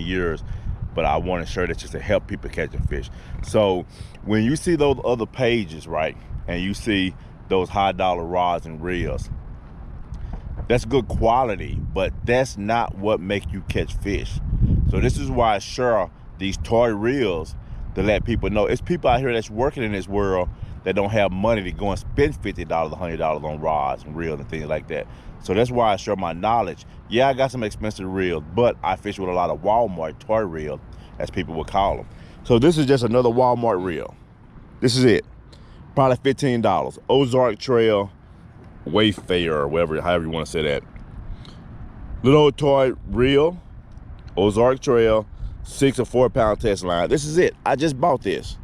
years, but I want to share this just to help people catching fish. So when you see those other pages, right, and you see those high dollar rods and reels, that's good quality, but that's not what make you catch fish. So this is why I share these toy reels to let people know. It's people out here that's working in this world that don't have money to go and spend $50, $100 on rods and reels and things like that. So that's why I share my knowledge. Yeah, I got some expensive reels, but I fish with a lot of Walmart toy reels, as people would call them. So this is just another Walmart reel. This is it. Probably $15. Ozark Trail, Wayfarer, whatever, however you want to say that. Little old toy reel, Ozark Trail, 6 or 4 pound test line. This is it. I just bought this.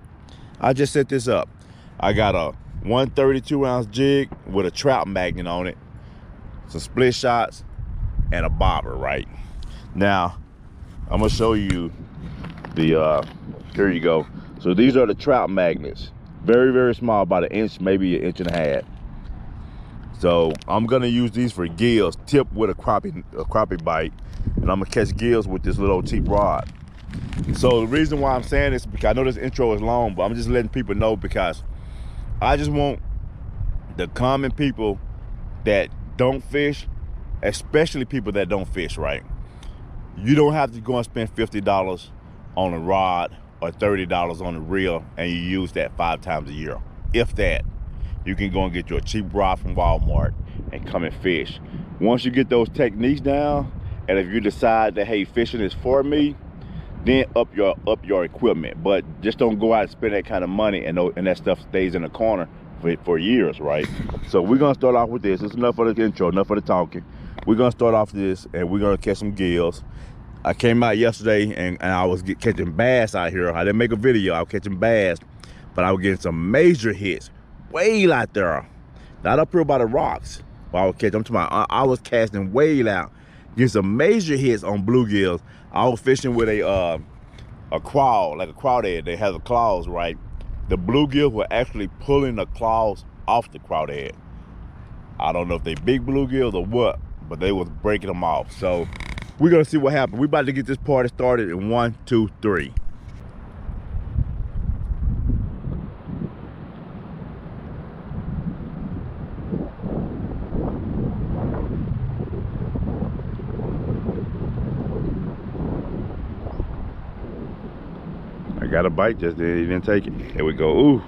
I just set this up. I got a 132 ounce jig with a trout magnet on it, some split shots, and a bobber, right? Now, I'm gonna show you the, here you go. So these are the trout magnets. Very, very small, about an inch, maybe an inch and a half. So I'm gonna use these for gills, tipped with a crappie bite, and I'm gonna catch gills with this little cheap rod. So the reason why I'm saying this is because I know this intro is long, but I'm just letting people know because I just want the common people that don't fish, especially people that don't fish, right? You don't have to go and spend $50 on a rod or $30 on a reel and you use that 5 times a year. If that, you can go and get you a cheap rod from Walmart and come and fish. Once you get those techniques down, and if you decide that, hey, fishing is for me, then up your equipment. But just don't go out and spend that kind of money and that stuff stays in the corner for years, right? So we're gonna start off with this. It's enough for the intro, enough for the talking. We're gonna start off this and we're gonna catch some gills. I came out yesterday and I was catching bass out here. I didn't make a video, I was catching bass, but I was getting some major hits way out there. Not up here by the rocks. But I was casting way out, getting some major hits on bluegills. I was fishing with a crawl, like a crawdad. They have the claws, right? The bluegills were actually pulling the claws off the crawdad. I don't know if they big bluegills or what, but they was breaking them off. So we're gonna see what happens. We about to get this party started in 1, 2, 3. I got a bite, just didn't take it. Here we go. Ooh.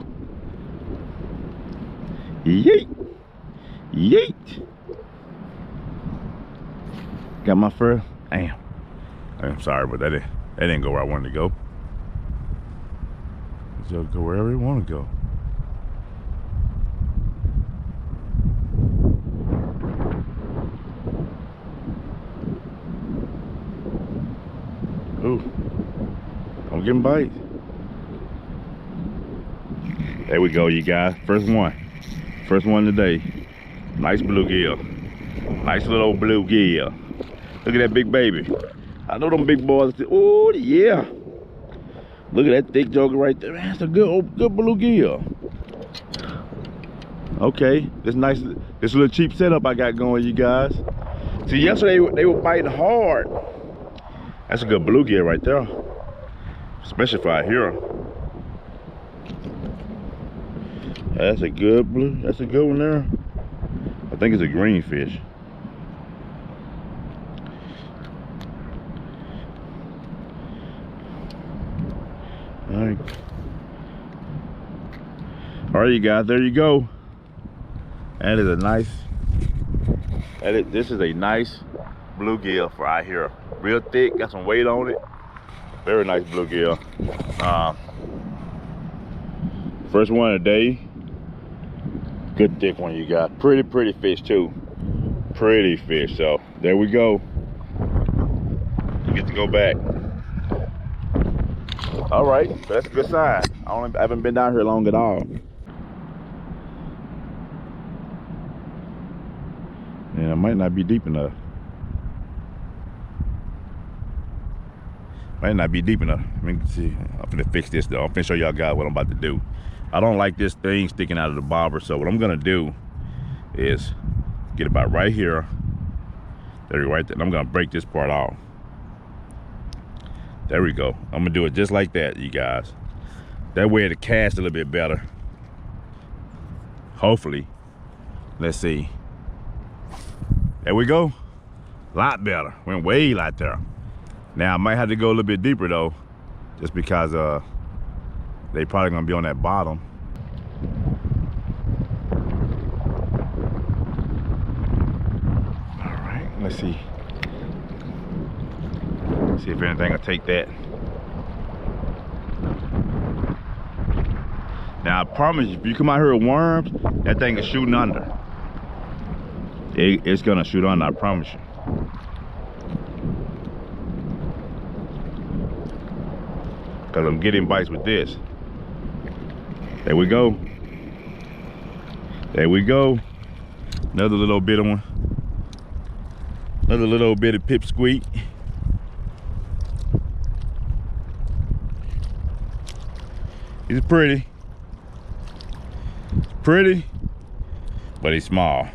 Yeet. Yeet. Got my first. Damn. I'm sorry, but that didn't go where I wanted to go. Just go wherever you want to go. Ooh. I'm getting bites. There we go, you guys. First one today. Nice bluegill. Nice little bluegill. Look at that big baby. I know them big boys. Oh yeah. Look at that thick joker right there. That's a good bluegill. Okay, this little cheap setup I got going, you guys. See, yesterday they were biting hard. That's a good bluegill right there. Especially for out here. That's a good one there. I think it's a green fish. All right, you guys, there you go. That is a nice, this is a nice bluegill for out here. Real thick, got some weight on it. Very nice bluegill. First one of the day. Good thick one, you guys. Pretty fish too. Pretty fish. So there we go. You get to go back. All right, so that's a good sign. I haven't been down here long at all. And it might not be deep enough. Might not be deep enough. Let me see. I'm gonna fix this though. I'm gonna show y'all guys what I'm about to do. I don't like this thing sticking out of the bobber, so what I'm gonna do is get about right here. There, right there. And I'm gonna break this part off. There we go. I'm gonna do it just like that, you guys. That way it'll cast a little bit better. Hopefully. Let's see. There we go. A lot better. Went way out there. Now I might have to go a little bit deeper though, just because they probably gonna be on that bottom. All right, let's see. See if anything will take that. Now I promise you, if you come out here with worms, that thing is shooting under. It's gonna shoot under, I promise you. Cause I'm getting bites with this. There we go. There we go. Another little bit of one. Another little bit of pipsqueak. He's pretty. Pretty, but he's small.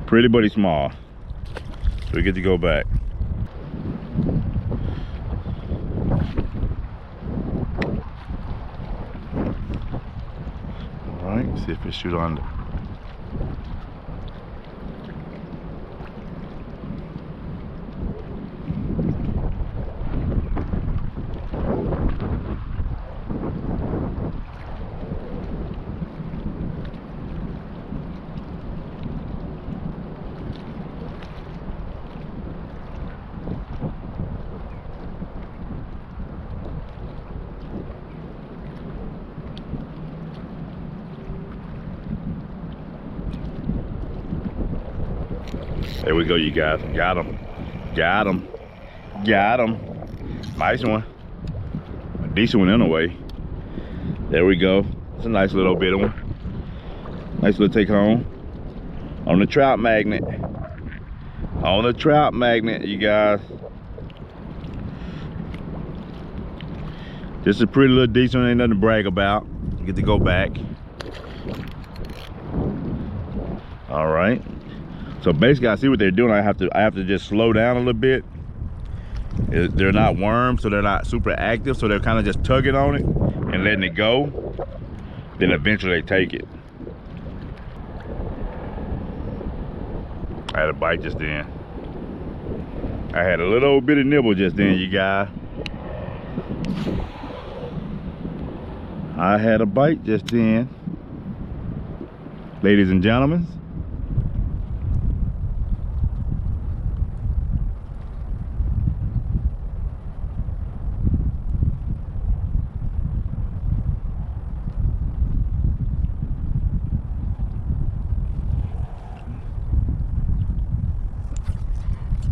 Pretty, but he's small. So we get to go back. All right, see if it shoot under. There we go, you guys. Got him. Got him. Got him. Nice one. A decent one anyway. There we go. It's a nice little bit of one. Nice little take home. On the trout magnet. On the trout magnet, you guys. Just a pretty little decent one. Ain't nothing to brag about. You get to go back. All right. So basically, I see what they're doing. I have to just slow down a little bit. They're not worms, so they're not super active. So they're kind of just tugging on it and letting it go. Then eventually they take it. I had a bite just then. I had a little bit of nibble just then, you guys. I had a bite just then, ladies and gentlemen.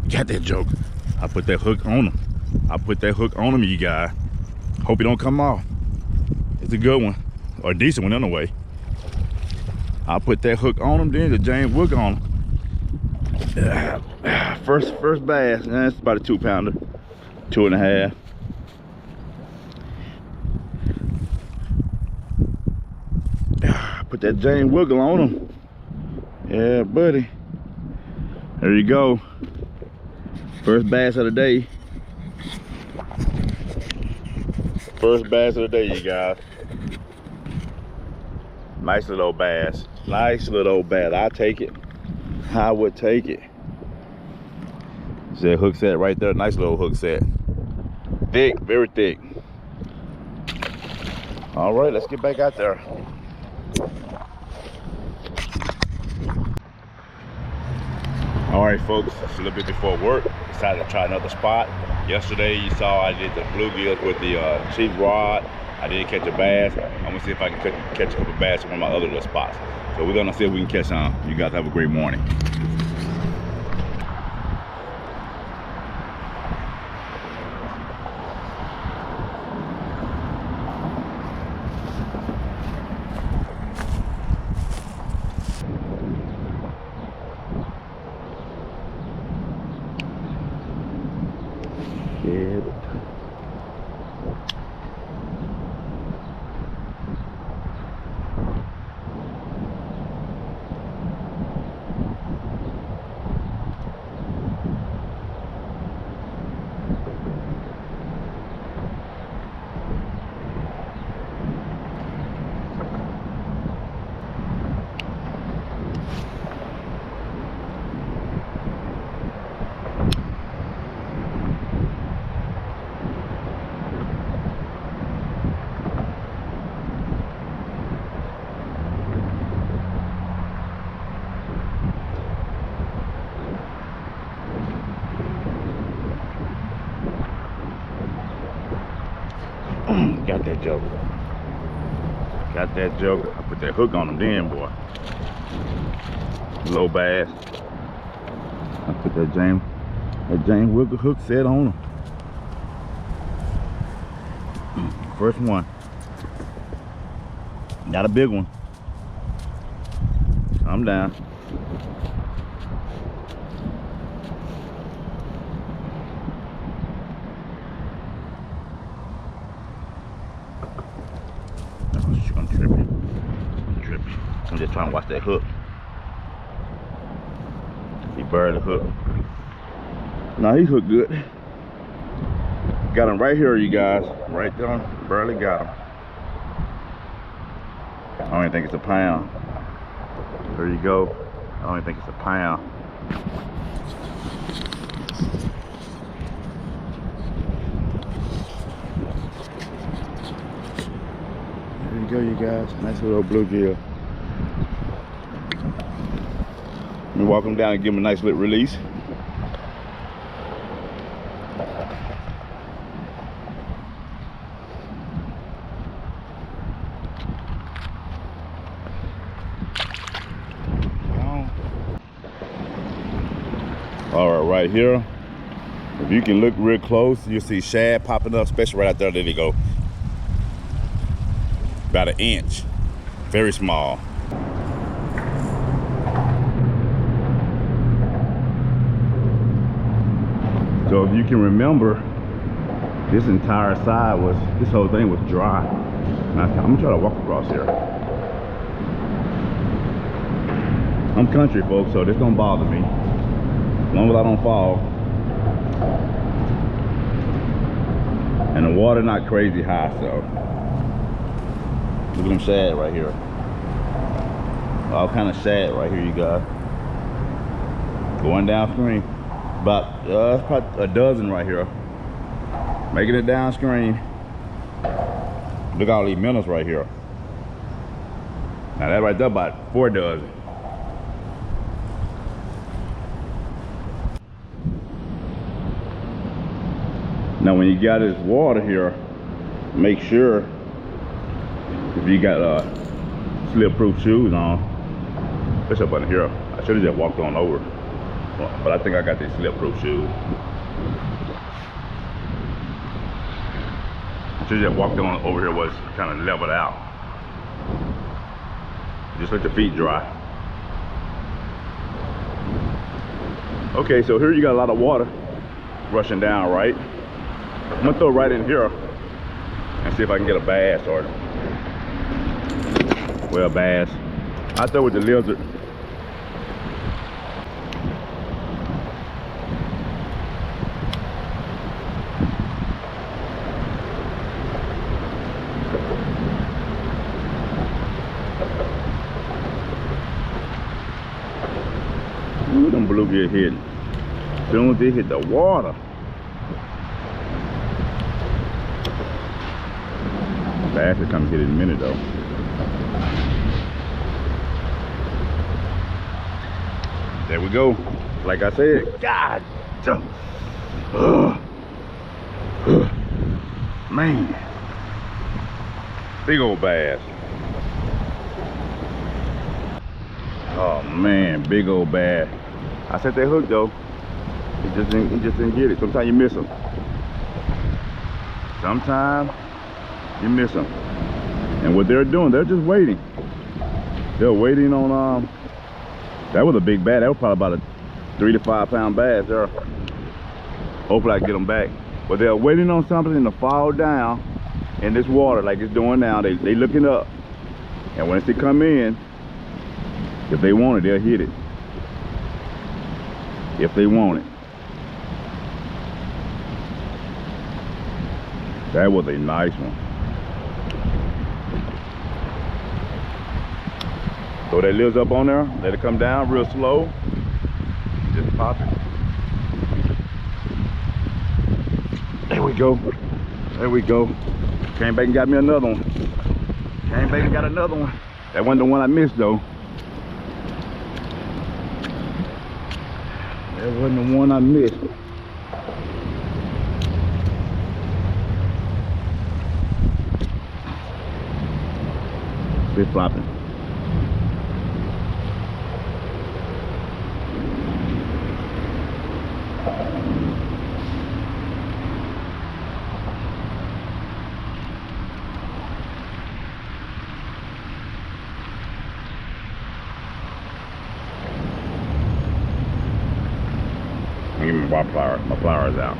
Got that joke. I put that hook on him. I put that hook on him, you guys. Hope it don't come off. It's a good one, or a decent one anyway. I put that hook on him, then the James Wood on him. First bass. It's about a 2-pounder, 2.5. Put that James Wiggle on him. Yeah, buddy. There you go. First bass of the day. First bass of the day, you guys. Nice little bass. Nice little bass. I'll take it. I would take it. See that hook set right there? Nice little hook set. Thick, very thick. All right, let's get back out there. All right, folks, it's a little bit before work. Decided to try another spot. Yesterday, you saw I did the bluegill with the cheap rod. I did catch a bass. I'm gonna see if I can catch a couple bass at one of my other little spots. So we're gonna see if we can catch some. You guys have a great morning. Got that joker. Got that joker. I put that hook on him then, boy. Low bass. I put that James Wilker hook set on him. First one. Not a big one. I'm down. I'm tripping. I'm just trying to watch that hook. He buried the hook. Now he hooked good. Got him right here, you guys. Right there. Barely got him. I don't even think it's a pound. There you go. I don't even think it's a pound. There you go, you guys. Nice little bluegill. Let me walk him down and give him a nice little release. All right, right here. If you can look real close, you'll see shad popping up, especially right out there. There they go. About an inch. Very small. So if you can remember, this entire side was, this whole thing was dry. Now, I'm gonna try to walk across here. I'm country, folks, so this don't bother me. As long as I don't fall. And the water not crazy high, so. Look at them shad right here. All kind of shad right here, you guys. Going downstream. About probably a dozen right here. Making it downstream. Look at all these minnows right here. Now that right there about 4 dozen. Now when you got this water here, make sure if you got slip-proof shoes on. It's up under here. I should have just walked on over. But I think I got these slip-proof shoes. I should have just walked on over here was kind of leveled out. Just let your feet dry. Okay, so here you got a lot of water rushing down, right? I'm gonna throw it right in here and see if I can get a bass or, well, bass. I throw with the lizard. Ooh, them bluegill hit. As soon as they hit the water. Bass will come hit in a minute though. There we go. Like I said, God, man, big old bass. Oh man, big old bass. I set that hook though. He just didn't get it. Sometimes you miss them. Sometimes you miss them. And what they're doing, they're just waiting. They're waiting on that was a big bass. That was probably about a 3 to 5 pound bass there. Hopefully I can get them back. But they're waiting on something to fall down in this water like it's doing now. They looking up. And once they come in, if they want it, they'll hit it. If they want it. That was a nice one. So that lives up on there, let it come down real slow. Just pop it. There we go. There we go. Came back and got me another one. Came back and got another one. That wasn't the one I missed though. That wasn't the one I missed. fish flopping. Give me my pliers out.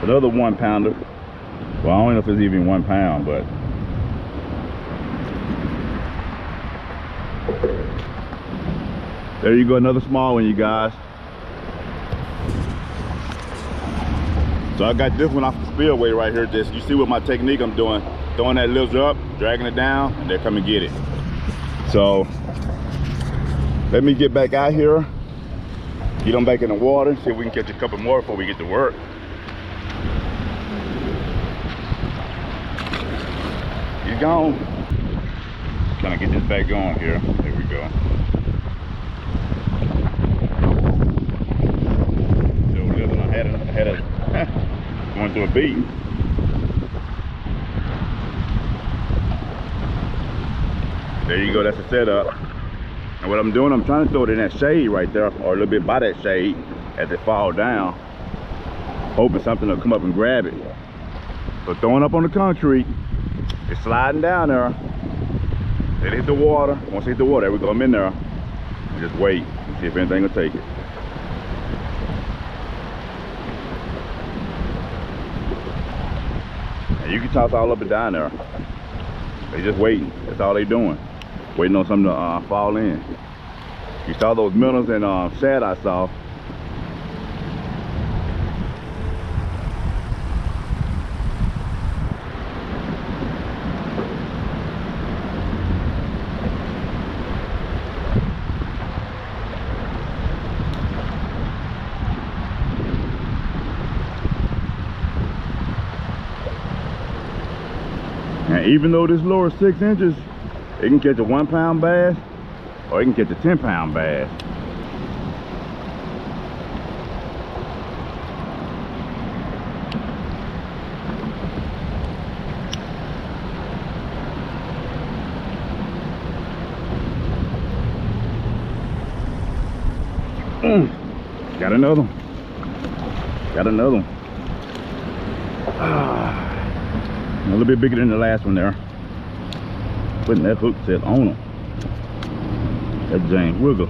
Another 1 pounder. Well, I don't know if it's even 1 pound, but there you go, another small one, you guys. So I got this one off the spillway right here. Just, you see what my technique I'm doing? Throwing that lizard up, dragging it down, and they're coming get it. So let me get back out here, get them back in the water, see if we can catch a couple more before we get to work. He's gone. Trying to get this back going here. There we go. I had a going through a beat. There you go, that's the setup. And what I'm doing, I'm trying to throw it in that shade right there, or a little bit by that shade as it falls down, hoping something will come up and grab it. So throwing up on the concrete, it's sliding down there. It hit the water. Once it hit the water, there we go, I'm in there. And just wait, see if anything will take it. And you can toss all up and down there. They just waiting, that's all they doing. Waiting on something to fall in. You saw those minnows and shad I saw. And even though this lure is 6 inches, it can catch a 1 pound bass, or it can catch a 10 pound bass. Got another one. Got another one. A little bit bigger than the last one there. Putting that hook set on them. That James wiggle.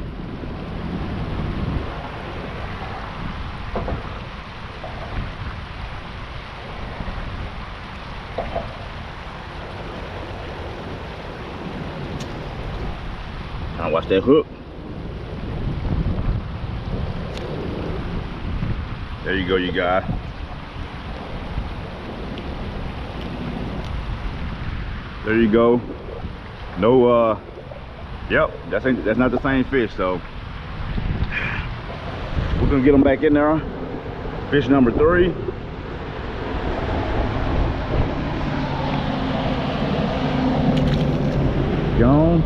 Trying to watch that hook. There you go, you guys. There you go. No, yep, that's not the same fish, so we're gonna get them back in there. Fish number 3. Gone.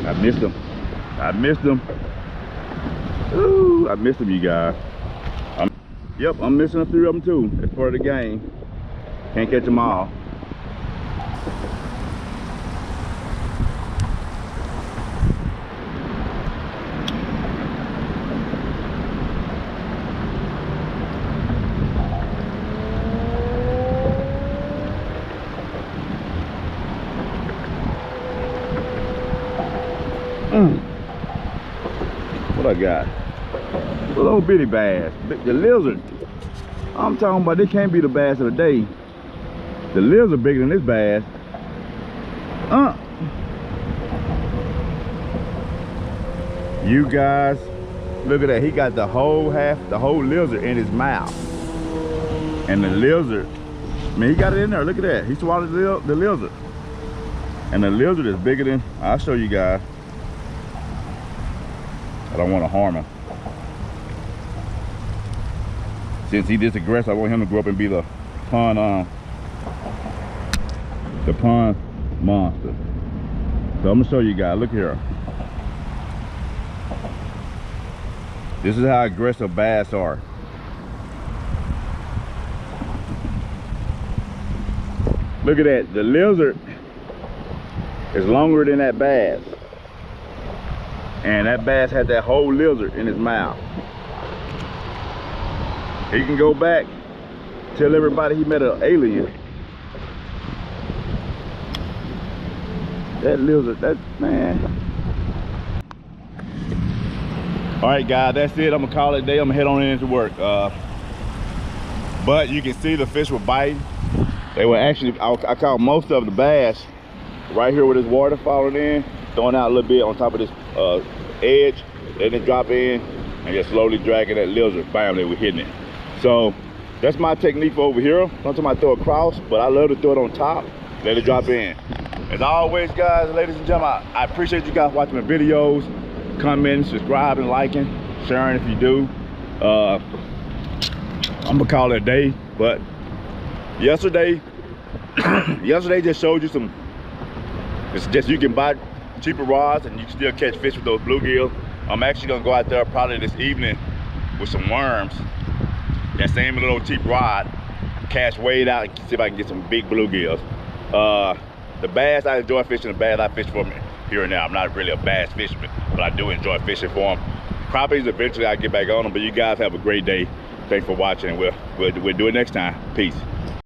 I missed him. I missed him. Ooh, I missed him, you guys. Yep, I'm missing a few of them too. It's part of the game. Can't catch them all. What I got? A little bitty bass. The lizard. I'm talking about, this can't be the bass of the day. The lizard bigger than this bass. You guys, look at that. He got the whole lizard in his mouth. And the lizard Man, he got it in there. Look at that. He swallowed the lizard. And the lizard is bigger than, I'll show you guys. I don't want to harm him. Since he this aggressive, I want him to grow up and be the pond monster. So I'm gonna show you guys. Look here. This is how aggressive bass are. Look at that. The lizard is longer than that bass. And that bass had that whole lizard in his mouth. He can go back, tell everybody he met an alien. That lizard, that man. All right, guys, that's it. I'm gonna call it a day. I'm gonna head on into work. But you can see the fish were biting. They were actually, I caught most of the bass right here with this water falling in, throwing out a little bit on top of this edge, letting it drop in, and just slowly dragging that lizard. Bam, they were hitting it. So that's my technique for over here. Sometimes I throw across, but I love to throw it on top, let it drop in. As always, guys, ladies and gentlemen, I appreciate you guys watching my videos, commenting, subscribing, liking, sharing if you do. I'm gonna call it a day, but yesterday just showed you some, it's just you can buy cheaper rods and you can still catch fish with those bluegill. I'm actually gonna go out there probably this evening with some worms, that same little cheap rod, cast wade out and see if I can get some big bluegills. The bass, I enjoy fishing the bass. I fish for them here and there. I'm not really a bass fisherman, but I do enjoy fishing for them. Crappies, eventually I get back on them, but you guys have a great day. Thanks for watching. We'll do it next time. Peace.